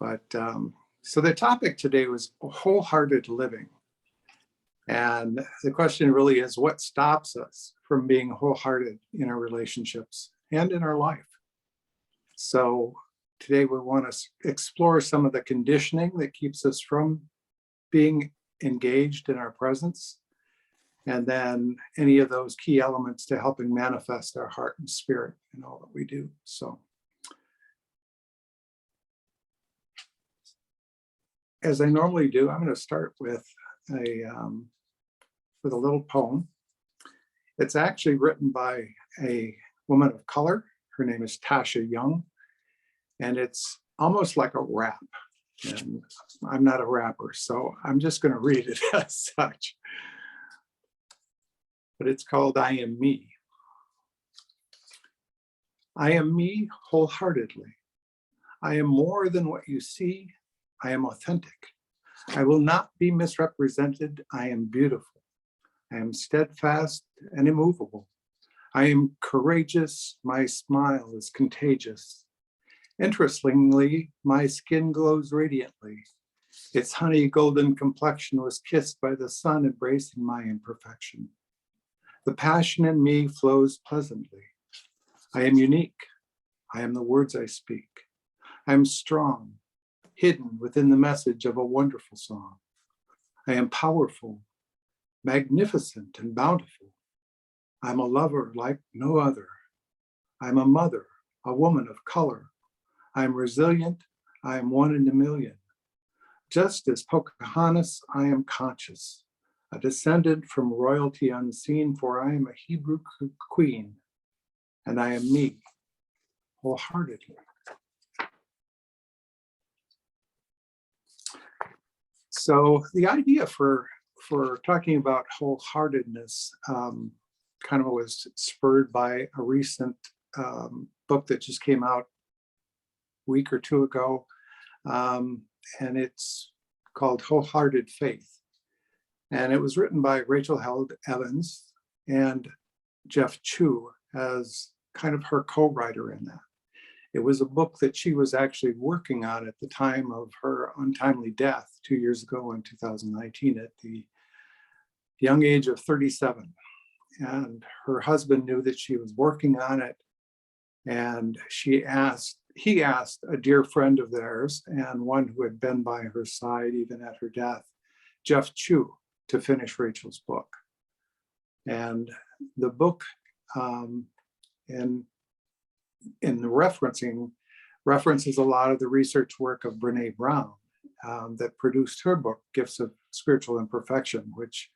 But so the topic today was wholehearted living. And the question really is, what stops us from being wholehearted in our relationships and in our life? So today we want to explore some of the conditioning that keeps us from being engaged in our presence, and then any of those key elements to helping manifest our heart and spirit in all that we do. So as I normally do, I'm going to start with a little poem. It's actually written by a woman of color. Her name is Tasha Young, and it's almost like a rap. And I'm not a rapper, so I'm just going to read it as such. But it's called I Am Me. I am me wholeheartedly. I am more than what you see. I am authentic. I will not be misrepresented. I am beautiful. I am steadfast and immovable. I am courageous. My smile is contagious. Interestingly, my skin glows radiantly. Its honey golden complexion was kissed by the sun, embracing my imperfection. The passion in me flows pleasantly. I am unique. I am the words I speak. I am strong, hidden within the message of a wonderful song. I am powerful, magnificent, and bountiful. I'm a lover like no other. I'm a mother, a woman of color. I am resilient. I am one in a million. Just as Pocahontas, I am conscious, a descendant from royalty unseen, for I am a Hebrew queen, and I am me, wholeheartedly. So the idea for talking about wholeheartedness kind of was spurred by a recent book that just came out a week or two ago, and it's called Wholehearted Faith. And it was written by Rachel Held Evans and Jeff Chu as kind of her co-writer in that. It was a book that she was actually working on at the time of her untimely death 2 years ago in 2019 at the young age of 37. And her husband knew that she was working on it. And he asked a dear friend of theirs and one who had been by her side even at her death, Jeff Chu, to finish Rachel's book. And the book in references a lot of the research work of Brene Brown that produced her book, Gifts of Spiritual Imperfection, which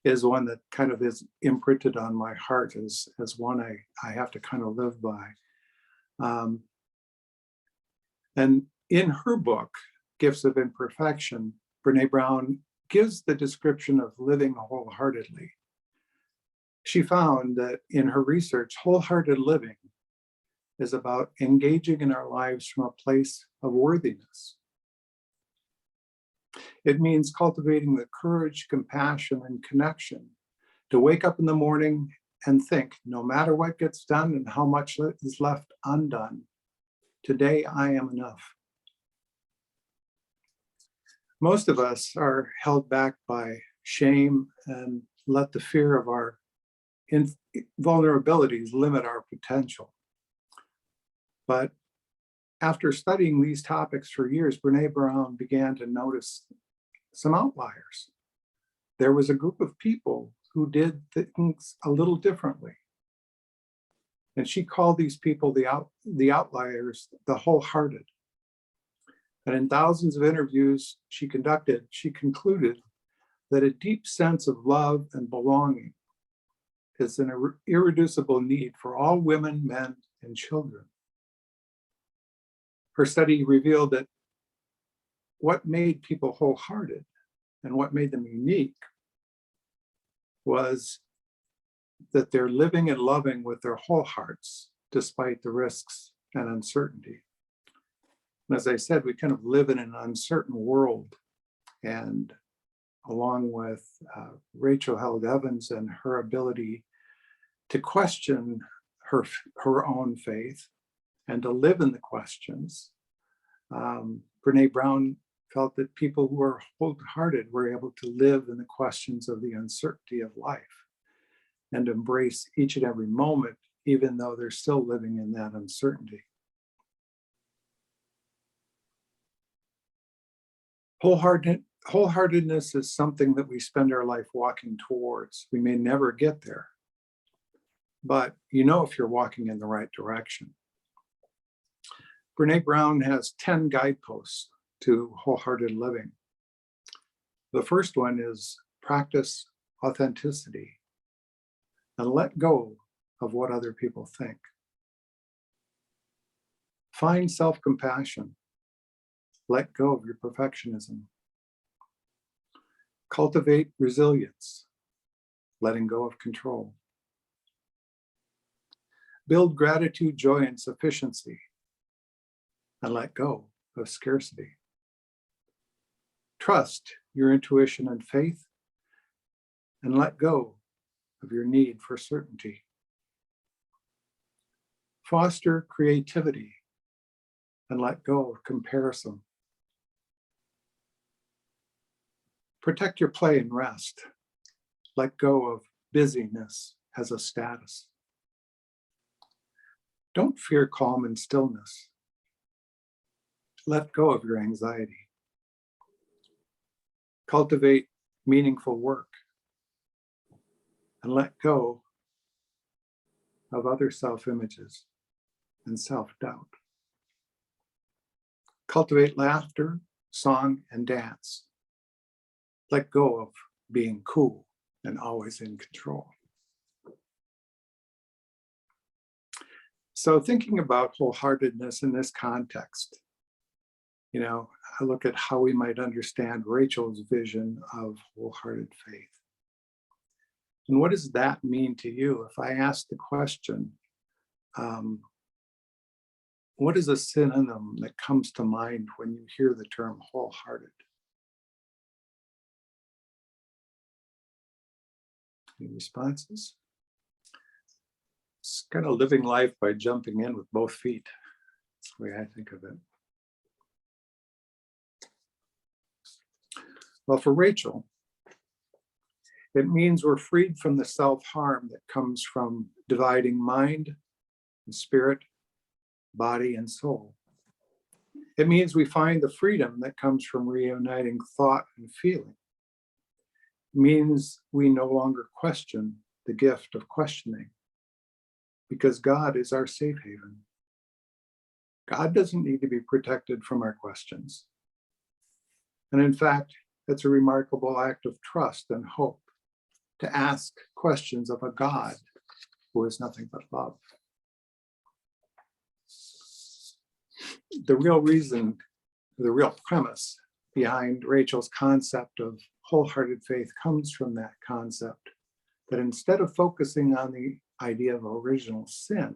is one that kind of is imprinted on my heart as one I have to kind of live by. And in her book, Gifts of Imperfection, Brene Brown gives the description of living wholeheartedly. She found that in her research, wholehearted living is about engaging in our lives from a place of worthiness. It means cultivating the courage, compassion, and connection to wake up in the morning and think, no matter what gets done and how much is left undone, today I am enough. Most of us are held back by shame and let the fear of our vulnerabilities limit our potential. But after studying these topics for years, Brene Brown began to notice some outliers. There was a group of people who did things a little differently. And she called these people the outliers, the wholehearted. And in thousands of interviews she conducted, she concluded that a deep sense of love and belonging is an irreducible need for all women, men, and children. Her study revealed that what made people wholehearted and what made them unique was that they're living and loving with their whole hearts, despite the risks and uncertainty. And as I said, we kind of live in an uncertain world. And along with Rachel Held Evans and her ability to question her own faith and to live in the questions, Brene Brown felt that people who are wholehearted were able to live in the questions of the uncertainty of life and embrace each and every moment, even though they're still living in that uncertainty. Wholeheartedness is something that we spend our life walking towards. We may never get there, but you know if you're walking in the right direction. Brene Brown has 10 guideposts to wholehearted living. The first one is practice authenticity and let go of what other people think. Find self-compassion. Let go of your perfectionism. Cultivate resilience, letting go of control. Build gratitude, joy, and sufficiency, and let go of scarcity. Trust your intuition and faith, and let go of your need for certainty. Foster creativity, and let go of comparison. Protect your play and rest. Let go of busyness as a status. Don't fear calm and stillness. Let go of your anxiety. Cultivate meaningful work and let go of other self-images and self-doubt. Cultivate laughter, song, and dance. Let go of being cool and always in control. So thinking about wholeheartedness in this context, I look at how we might understand Rachel's vision of wholehearted faith. And what does that mean to you? If I ask the question, what is a synonym that comes to mind when you hear the term wholehearted? Any responses? It's kind of living life by jumping in with both feet. That's the way I think of it. Well, for Rachel, it means we're freed from the self-harm that comes from dividing mind and spirit, body and soul. It means we find the freedom that comes from reuniting thought and feeling. It means we no longer question the gift of questioning because God is our safe haven. God doesn't need to be protected from our questions. And in fact, it's a remarkable act of trust and hope to ask questions of a God who is nothing but love. The real premise behind Rachel's concept of wholehearted faith comes from that concept that instead of focusing on the idea of original sin,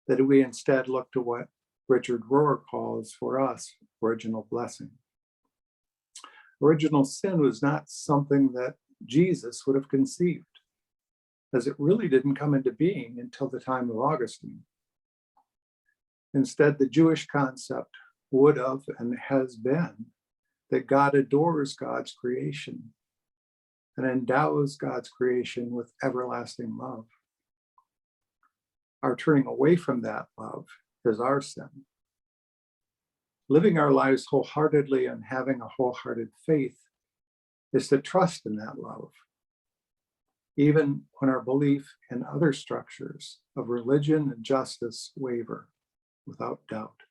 that we instead look to what Richard Rohr calls for us original blessing. Original sin was not something that Jesus would have conceived, as it really didn't come into being until the time of Augustine. Instead, the Jewish concept would have and has been that God adores God's creation and endows God's creation with everlasting love. Our turning away from that love is our sin. Living our lives wholeheartedly and having a wholehearted faith is to trust in that love, even when our belief in other structures of religion and justice waver, without doubt.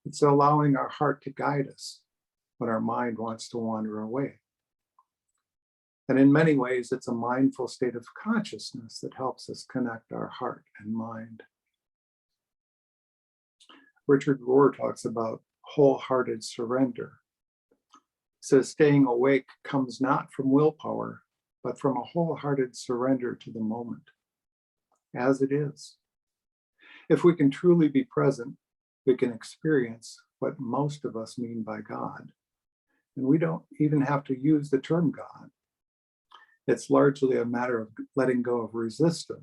It's allowing our heart to guide us when our mind wants to wander away. And in many ways, it's a mindful state of consciousness that helps us connect our heart and mind. Richard Rohr talks about wholehearted surrender. He says staying awake comes not from willpower, but from a wholehearted surrender to the moment, as it is. If we can truly be present, we can experience what most of us mean by God. And we don't even have to use the term God. It's largely a matter of letting go of resistance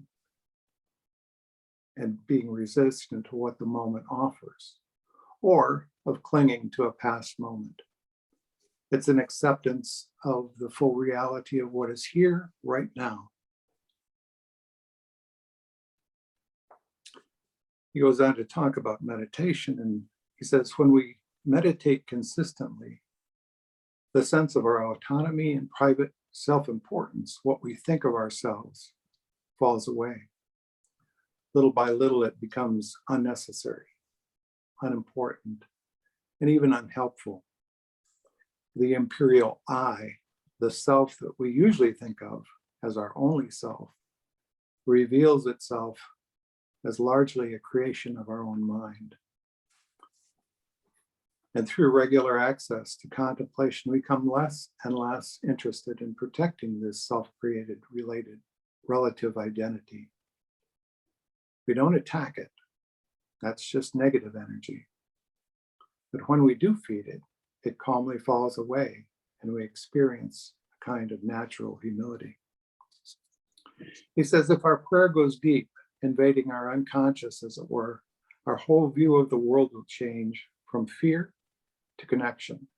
and being resistant to what the moment offers. or of clinging to a past moment. It's an acceptance of the full reality of what is here right now. He goes on to talk about meditation, and he says, when we meditate consistently, the sense of our autonomy and private self-importance, what we think of ourselves, falls away. Little by little, it becomes unnecessary, unimportant, and even unhelpful. The Imperial Eye, the self that we usually think of as our only self, reveals itself as largely a creation of our own mind. And through regular access to contemplation, we become less and less interested in protecting this self-created, related, relative identity. We don't attack it. That's just negative energy. But when we do feed it, it calmly falls away, and we experience a kind of natural humility. He says, if our prayer goes deep, invading our unconscious, as it were, our whole view of the world will change from fear to connection,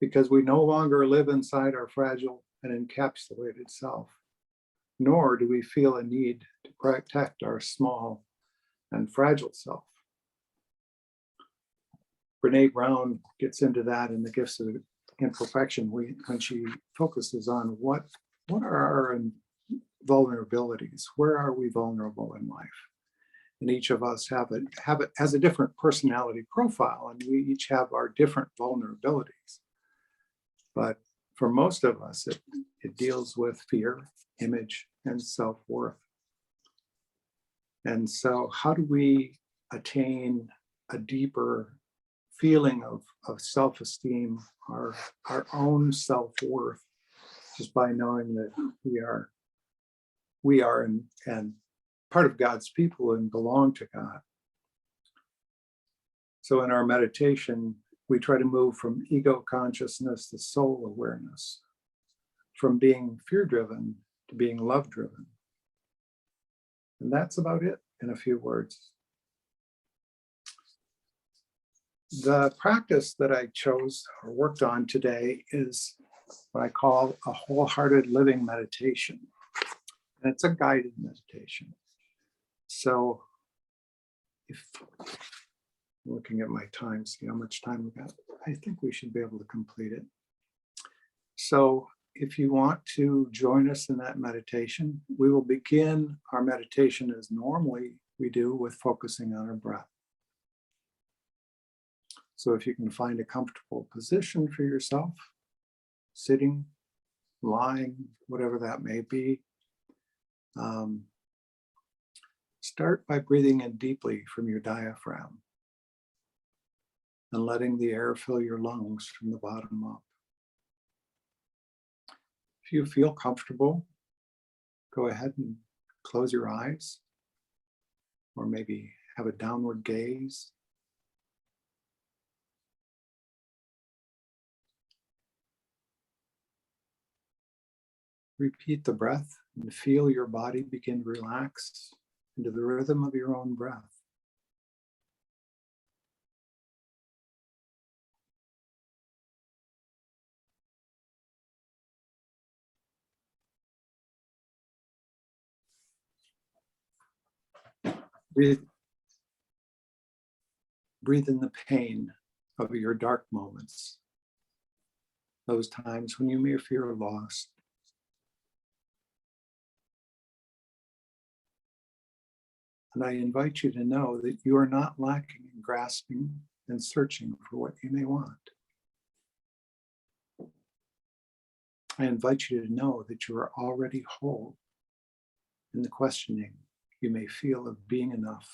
because we no longer live inside our fragile and encapsulated self, nor do we feel a need to protect our small and fragile self. Brene Brown gets into that in The Gifts of Imperfection when she focuses on what are our vulnerabilities, where are we vulnerable in life? And each of us have it has a different personality profile, and we each have our different vulnerabilities. But for most of us, it deals with fear, image, and self-worth. And so how do we attain a deeper feeling of self-esteem, our own self-worth, just by knowing that we are and part of God's people and belong to God. So in our meditation, we try to move from ego consciousness to soul awareness, from being fear-driven to being love-driven. And that's about it in a few words. The practice that I chose or worked on today is what I call a wholehearted living meditation. And it's a guided meditation. So if I'm looking at my time, see how much time we got, I think we should be able to complete it. So if you want to join us in that meditation, we will begin our meditation as normally we do, with focusing on our breath. So if you can find a comfortable position for yourself, sitting, lying, whatever that may be, start by breathing in deeply from your diaphragm and letting the air fill your lungs from the bottom up. If you feel comfortable, go ahead and close your eyes, or maybe have a downward gaze. Repeat the breath and feel your body begin to relax into the rhythm of your own breath. Breathe in the pain of your dark moments, those times when you may feel lost. And I invite you to know that you are not lacking in grasping and searching for what you may want. I invite you to know that you are already whole in the questioning you may feel of being enough.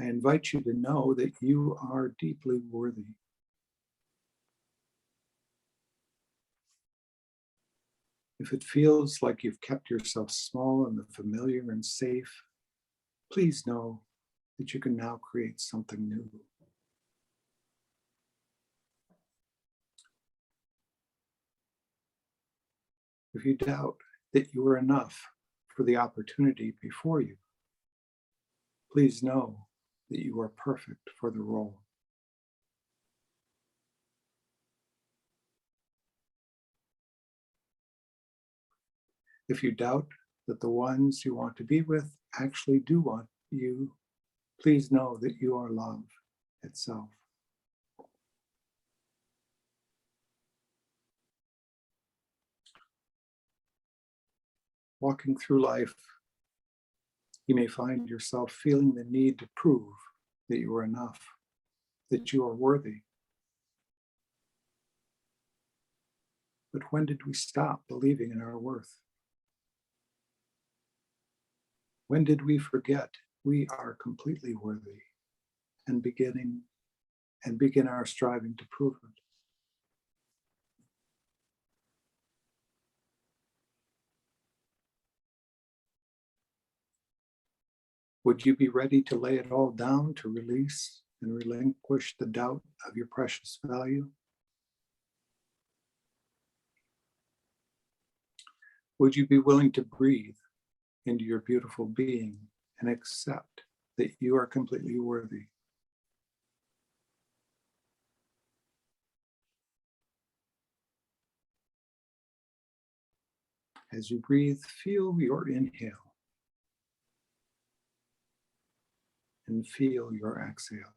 I invite you to know that you are deeply worthy. If it feels like you've kept yourself small in the familiar and safe, please know that you can now create something new. If you doubt that you are enough for the opportunity before you, Please know that you are perfect for the role. If you doubt that the ones you want to be with actually do want you, please know that you are love itself. Walking through life, you may find yourself feeling the need to prove that you are enough, that you are worthy. But when did we stop believing in our worth? When did we forget we are completely worthy and begin our striving to prove it? Would you be ready to lay it all down, to release and relinquish the doubt of your precious value? Would you be willing to breathe into your beautiful being and accept that you are completely worthy? As you breathe, feel your inhale and feel your exhale.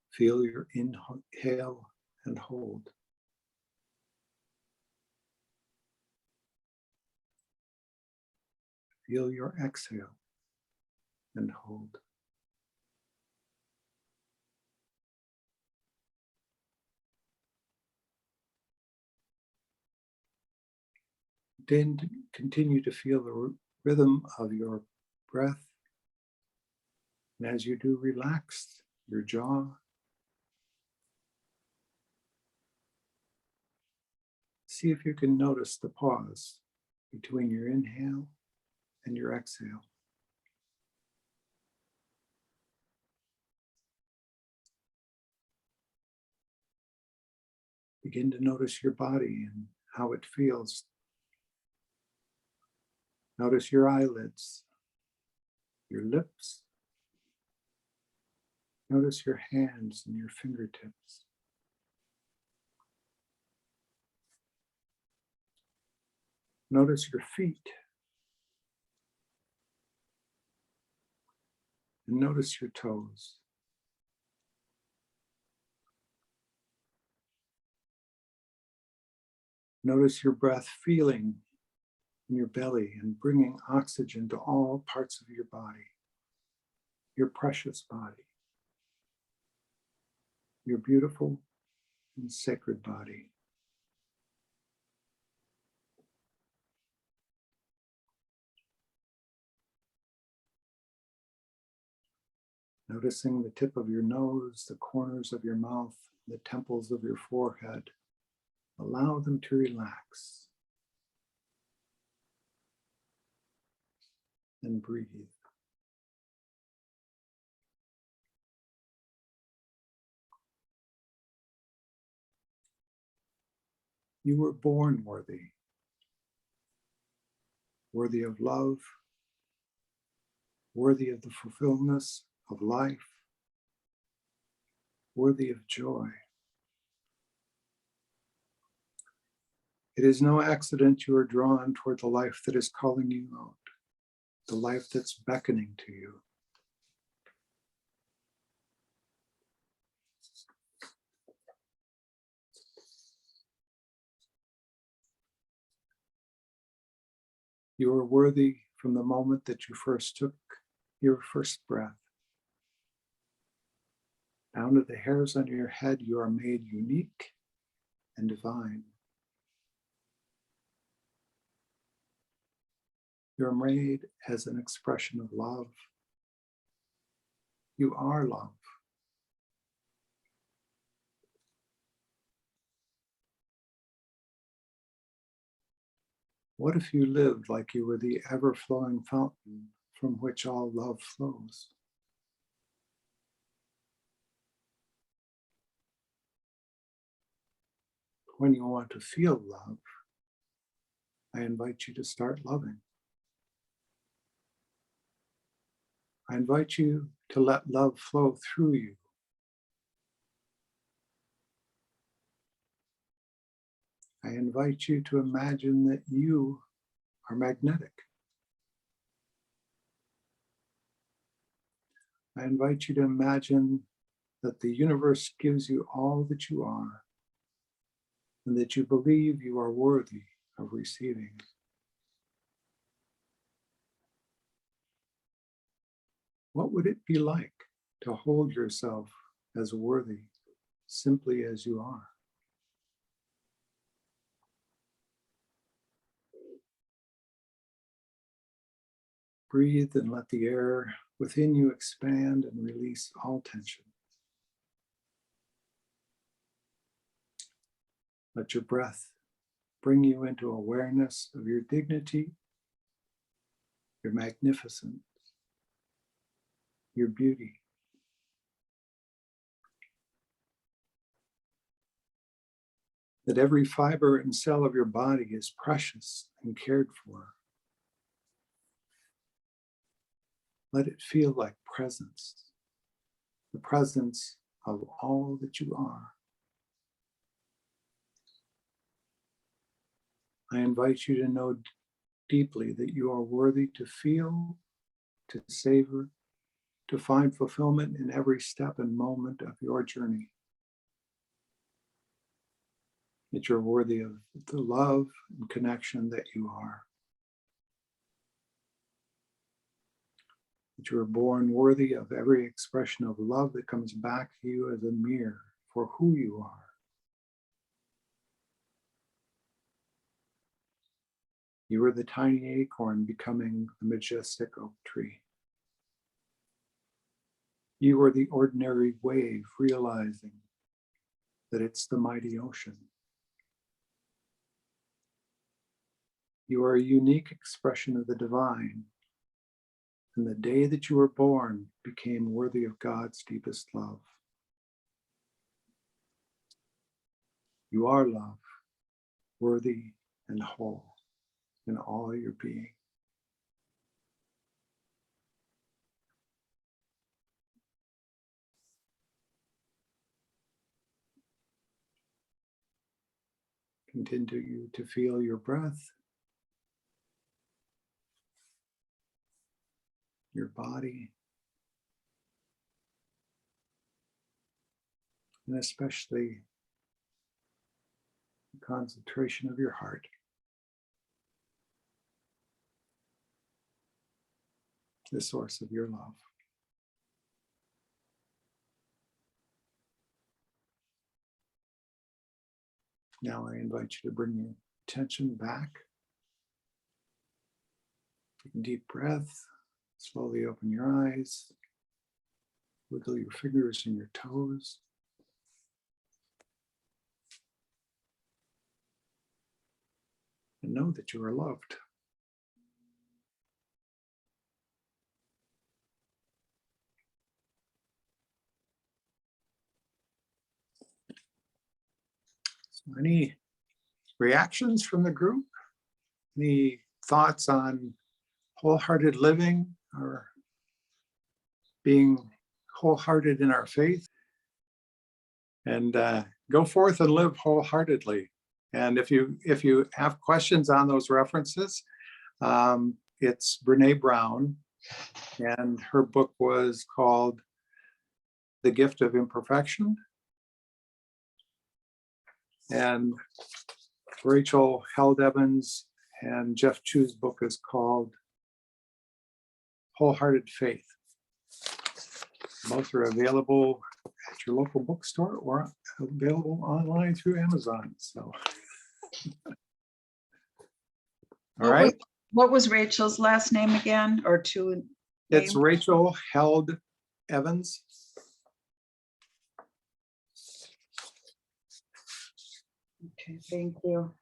Feel your inhale and hold. Feel your exhale and hold. Then continue to feel the rhythm of your breath. And as you do, relax your jaw. See if you can notice the pause between your inhale and your exhale. Begin to notice your body and how it feels. Notice your eyelids, your lips. Notice your hands and your fingertips. Notice your feet. And notice your toes. Notice your breath feeling in your belly and bringing oxygen to all parts of your body, your precious body, your beautiful and sacred body. Noticing the tip of your nose, the corners of your mouth, the temples of your forehead. Allow them to relax and breathe. You were born worthy, worthy of love, worthy of the fulfillment of life, worthy of joy. It is no accident you are drawn toward the life that is calling you out, the life that's beckoning to you. You are worthy from the moment that you first took your first breath. Down to the hairs on your head, you are made unique and divine. You are made as an expression of love. You are love. What if you lived like you were the ever-flowing fountain from which all love flows? when you want to feel love, I invite you to start loving. I invite you to let love flow through you. I invite you to imagine that you are magnetic. I invite you to imagine that the universe gives you all that you are and that you believe you are worthy of receiving. What would it be like to hold yourself as worthy simply as you are? Breathe and let the air within you expand and release all tension. Let your breath bring you into awareness of your dignity, your magnificence, your beauty. That every fiber and cell of your body is precious and cared for. Let it feel like presence, the presence of all that you are. I invite you to know deeply that you are worthy to feel, to savor, to find fulfillment in every step and moment of your journey. That you're worthy of the love and connection that you are. That you are born worthy of every expression of love that comes back to you as a mirror for who you are. You are the tiny acorn becoming the majestic oak tree. You are the ordinary wave realizing that it's the mighty ocean. You are a unique expression of the divine, and the day that you were born became worthy of God's deepest love. You are love, worthy and whole in all your being. Continue to feel your breath, your body, and especially the concentration of your heart. The source of your love. Now I invite you to bring your attention back. Take a deep breath, slowly open your eyes, wiggle your fingers and your toes. And know that you are loved. So any reactions from the group? Any thoughts on wholehearted living or being wholehearted in our faith? And go forth and live wholeheartedly. And if you have questions on those references, it's Brene Brown, and her book was called The Gift of Imperfection. And Rachel Held Evans and Jeff Chu's book is called Wholehearted Faith. Both are available at your local bookstore or available online through Amazon. So, all right. What was Rachel's last name again, or two? It's Rachel Held Evans. Okay, thank you.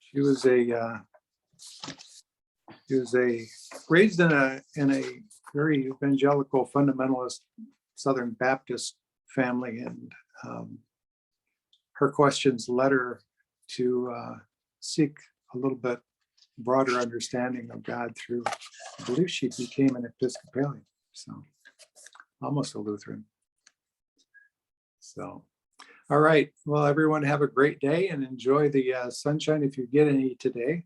She was raised in a very evangelical fundamentalist Southern Baptist family, and her questions led her to seek a little bit broader understanding of God through, I believe she became an Episcopalian, so almost a Lutheran. So, all right. Well, everyone have a great day and enjoy the sunshine if you get any today.